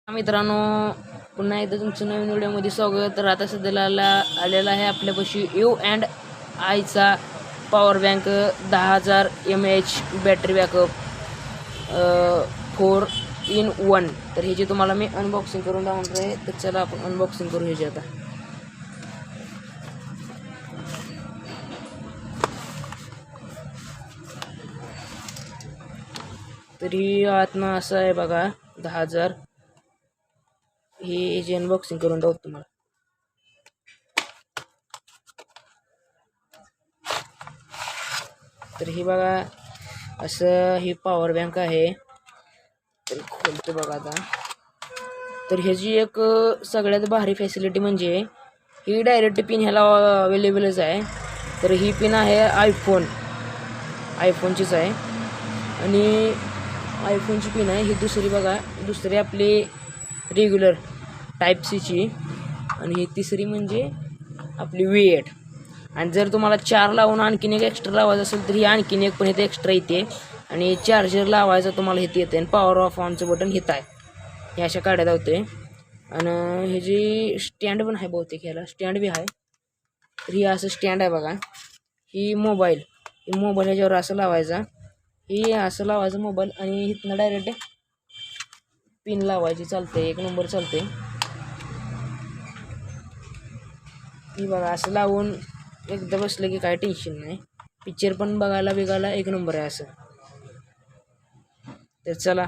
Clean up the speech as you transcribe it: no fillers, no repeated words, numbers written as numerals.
मित्रांनो, पुन्हा एकदा तुमचं नवीन व्हिडिओमध्ये स्वागत. तर आता सध्याला आलेला आहे आपल्यापाशी U&Iचा power bank 10,000 mAh battery backup 4-in-1. तर ह्याची तुम्हाला मी अनबॉक्सिंग करून दाखवणार आहे. तर चला आपण अनबॉक्सिंग करू ह्याची आता. तरी आतनं असं आहे बघा 10,000. ही अनबॉक्सिंग करून दाखवतो तुम्हाला. तर ही बघा असं ही पॉवर बँक आहे. तर खोलतो बघा आता. तर ह्याची एक सगळ्यात भारी फॅसिलिटी म्हणजे ही डायरेक्ट पिन ह्याला अवेलेबलच आहे. तर ही पिन आहे आयफोनचीच आहे आणि आयफोनची पिन आहे. ही दुसरी बघा, दुसरी आपली रेग्युलर टाईप सीची आणि ही तिसरी म्हणजे आपली V8. आणि जर तुम्हाला 4 लावून आणखीन एक एक्स्ट्रा लावायचं असेल तर ही आणखीन एक पण इथे एक्स्ट्रा येते. आणि चार्जर लावायचं तुम्हाला इथे येते आणि पॉवर ऑफ ऑनचं बटन इथं आहे. हे अशा काढ्या धावते आणि हे जी स्टँड पण आहे, बहुतेक ह्याला स्टँड बी आहे. तर ही असं स्टँड आहे बघा. ही मोबाईल ह्याच्यावर असं लावायचा, ही असं लावायचं मोबाईल आणि इथनं डायरेक्ट पिन लावायची. चालते, एक नंबर चालते. ही बघा असं लावून एकदा बसलं की काय टेन्शन नाही. पिक्चर पण बघायला एक नंबर आहे असं. तर चला